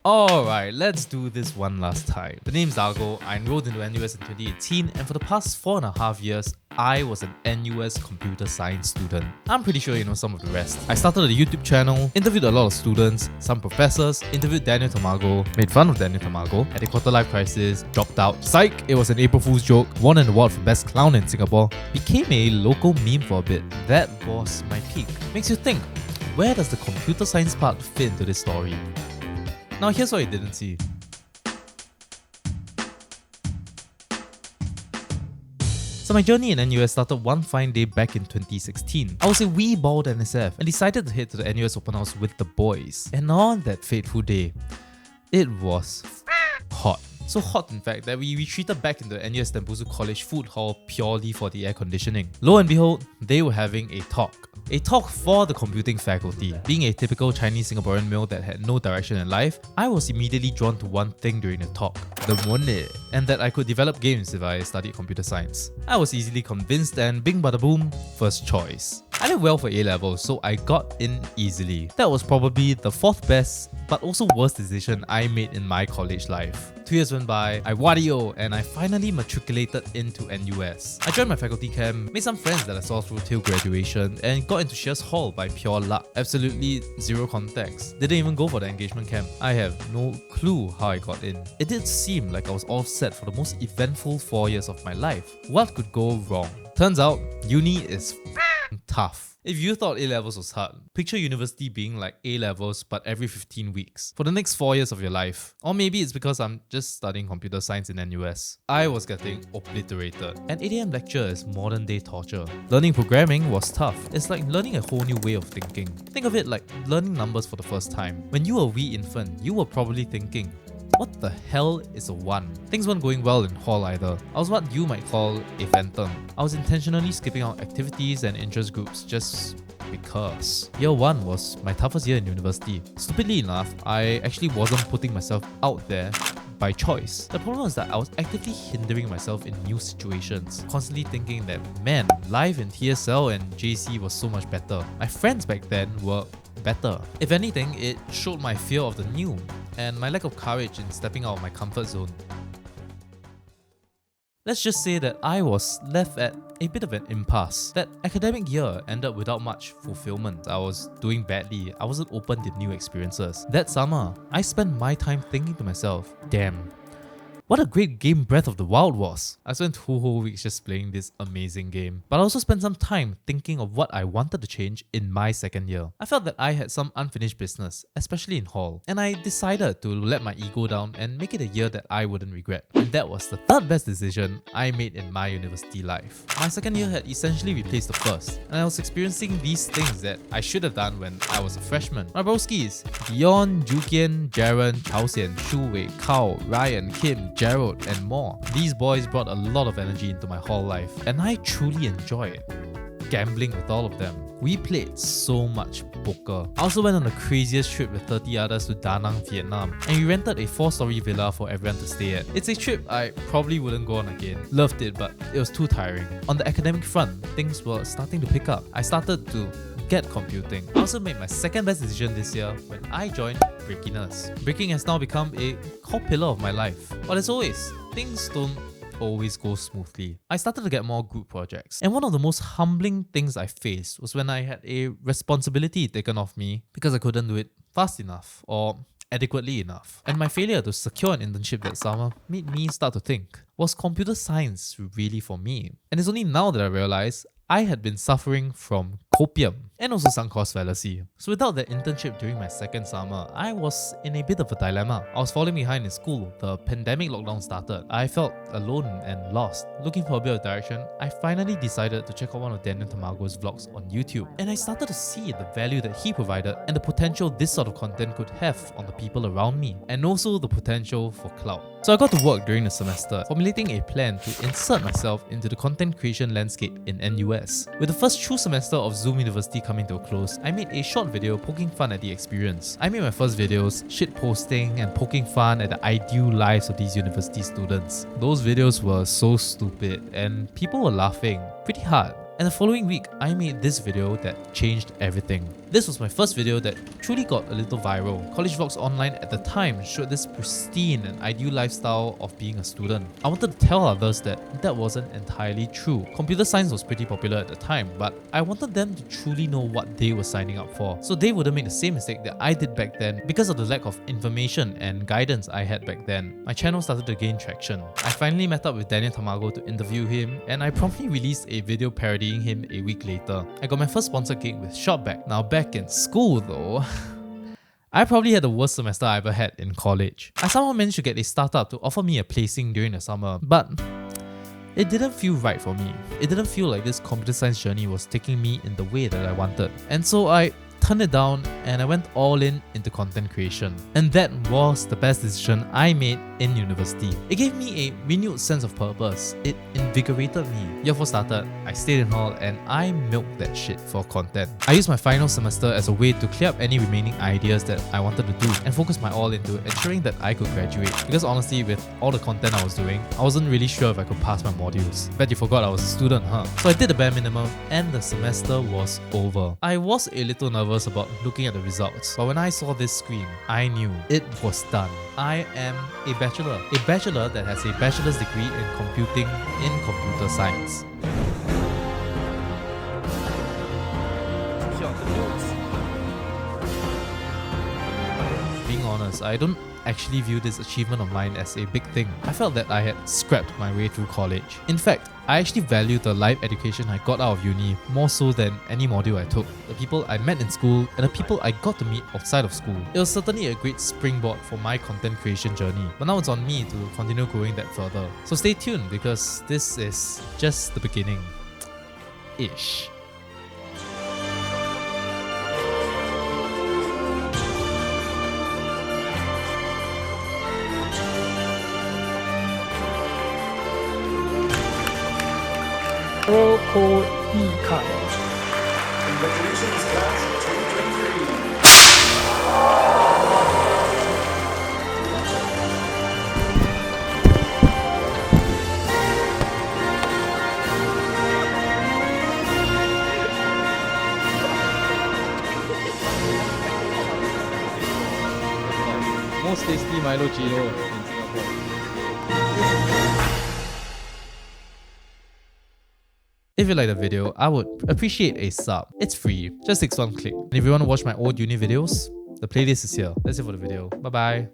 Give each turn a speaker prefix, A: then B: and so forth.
A: Alright, let's do this one last time. The name's Dargo. I enrolled into NUS in 2018, and for the past 4.5 years, I was an NUS Computer Science student. I'm pretty sure you know some of the rest. I started a YouTube channel, interviewed a lot of students, some professors, interviewed Daniel Tamago, made fun of Daniel Tamago, had a quarter-life crisis, dropped out. Psych, it was an April Fool's joke, won an award for Best Clown in Singapore, became a local meme for a bit. That was my peak. Makes you think, where does the computer science part fit into this story? Now here's what you didn't see. So my journey in NUS started one fine day back in 2016. I was a wee bald NSF and decided to head to the NUS open house with the boys. And on that fateful day, it was hot. So hot in fact that we retreated back into the NUS Tembusu College food hall purely for the air conditioning. Lo and behold, they were having a talk. A talk for the computing faculty. Being a typical Chinese Singaporean male that had no direction in life, I was immediately drawn to one thing during the talk, the money, and that I could develop games if I studied computer science. I was easily convinced and bing bada boom, first choice. I did well for A-levels, so I got in easily. That was probably the fourth best, but also worst decision I made in my college life. 2 years went by, I wadio, and I finally matriculated into NUS. I joined my faculty camp, made some friends that I saw through till graduation, and got into Shears Hall by pure luck. Absolutely zero context. Didn't even go for the engagement camp. I have no clue how I got in. It did seem like I was all set for the most eventful 4 years of my life. What could go wrong? Turns out, uni is tough. If you thought A-levels was hard, picture university being like A-levels but every 15 weeks for the next 4 years of your life. Or maybe it's because I'm just studying computer science in NUS. I was getting obliterated. An 8 AM lecture is modern day torture. Learning programming was tough. It's like learning a whole new way of thinking. Think of it like learning numbers for the first time. When you were a wee infant, you were probably thinking, what the hell is a 1? Things weren't going well in hall either. I was what you might call a phantom. I was intentionally skipping out activities and interest groups just because. Year 1 was my toughest year in university. Stupidly enough, I actually wasn't putting myself out there by choice. The problem was that I was actively hindering myself in new situations, constantly thinking that, man, life in TSL and JC was so much better. My friends back then were better. If anything, it showed my fear of the new and my lack of courage in stepping out of my comfort zone. Let's just say that I was left at a bit of an impasse. That academic year ended without much fulfillment. I was doing badly. I wasn't open to new experiences. That summer, I spent my time thinking to myself, damn, what a great game Breath of the Wild was. I spent 2 whole weeks just playing this amazing game. But I also spent some time thinking of what I wanted to change in my second year. I felt that I had some unfinished business, especially in hall. And I decided to let my ego down and make it a year that I wouldn't regret. And that was the third best decision I made in my university life. My second year had essentially replaced the first. And I was experiencing these things that I should have done when I was a freshman. My broskies, Dion, Jukian, Jaren, Chao Xian, Shu Wei, Kao, Ryan, Kim, Gerald, and more. These boys brought a lot of energy into my hall life, and I truly enjoy it. Gambling with all of them. We played so much poker. I also went on the craziest trip with 30 others to Da Nang, Vietnam, and we rented a 4-story villa for everyone to stay at. It's a trip I probably wouldn't go on again. Loved it, but it was too tiring. On the academic front, things were starting to pick up. I started to get computing. I also made my second best decision this year when I joined PRE-NUS. Breaking has now become a core pillar of my life. But as always, things don't always go smoothly. I started to get more group projects. And one of the most humbling things I faced was when I had a responsibility taken off me because I couldn't do it fast enough or adequately enough. And my failure to secure an internship that summer made me start to think, was computer science really for me? And it's only now that I realized I had been suffering from copium and also sunk cost fallacy. So without that internship during my second summer, I was in a bit of a dilemma. I was falling behind in school. The pandemic lockdown started. I felt alone and lost. Looking for a bit of direction, I finally decided to check out one of Daniel Tamago's vlogs on YouTube. And I started to see the value that he provided and the potential this sort of content could have on the people around me. And also the potential for clout. So I got to work during the semester, formulating a plan to insert myself into the content creation landscape in NUS. With the first true semester of Zoom University coming to a close, I made a short video poking fun at the experience. I made my first videos, shit posting and poking fun at the ideal lives of these university students. Those videos were so stupid and people were laughing pretty hard. And the following week, I made this video that changed everything. This was my first video that truly got a little viral. College Vlogs Online at the time showed this pristine and ideal lifestyle of being a student. I wanted to tell others that that wasn't entirely true. Computer science was pretty popular at the time, but I wanted them to truly know what they were signing up for, so they wouldn't make the same mistake that I did back then because of the lack of information and guidance I had back then. My channel started to gain traction. I finally met up with Daniel Tamago to interview him, and I promptly released a video parodying him a week later. I got my first sponsored gig with Shopback. Now back in school though, I probably had the worst semester I ever had in college. I somehow managed to get a startup to offer me a placing during the summer, but it didn't feel right for me. It didn't feel like this computer science journey was taking me in the way that I wanted. And so I turned it down and I went all in into content creation. And that was the best decision I made in university. It gave me a renewed sense of purpose. It invigorated me. Year 4 started, I stayed in hall and I milked that shit for content. I used my final semester as a way to clear up any remaining ideas that I wanted to do and focus my all into ensuring that I could graduate. Because honestly, with all the content I was doing, I wasn't really sure if I could pass my modules. Bet you forgot I was a student, huh? So I did the bare minimum and the semester was over. I was a little nervous about looking at the results, but when I saw this screen, I knew it was done. I am a bachelor that has a bachelor's degree in computing in computer science. Being honest, I don't actually view this achievement of mine as a big thing. I felt that I had scrapped my way through college. In fact, I actually value the life education I got out of uni more so than any module I took. The people I met in school and the people I got to meet outside of school. It was certainly a great springboard for my content creation journey, but now it's on me to continue growing that further. So stay tuned because this is just the beginning. Ish.
B: LOWKEY.
C: Congratulations, class of 2023.
B: Most tasty Milo Chino in Singapore.
A: If you like the video, I would appreciate a sub. It's free, just takes one click. And if you want to watch my old uni videos, the playlist is here. That's it for the video. Bye bye.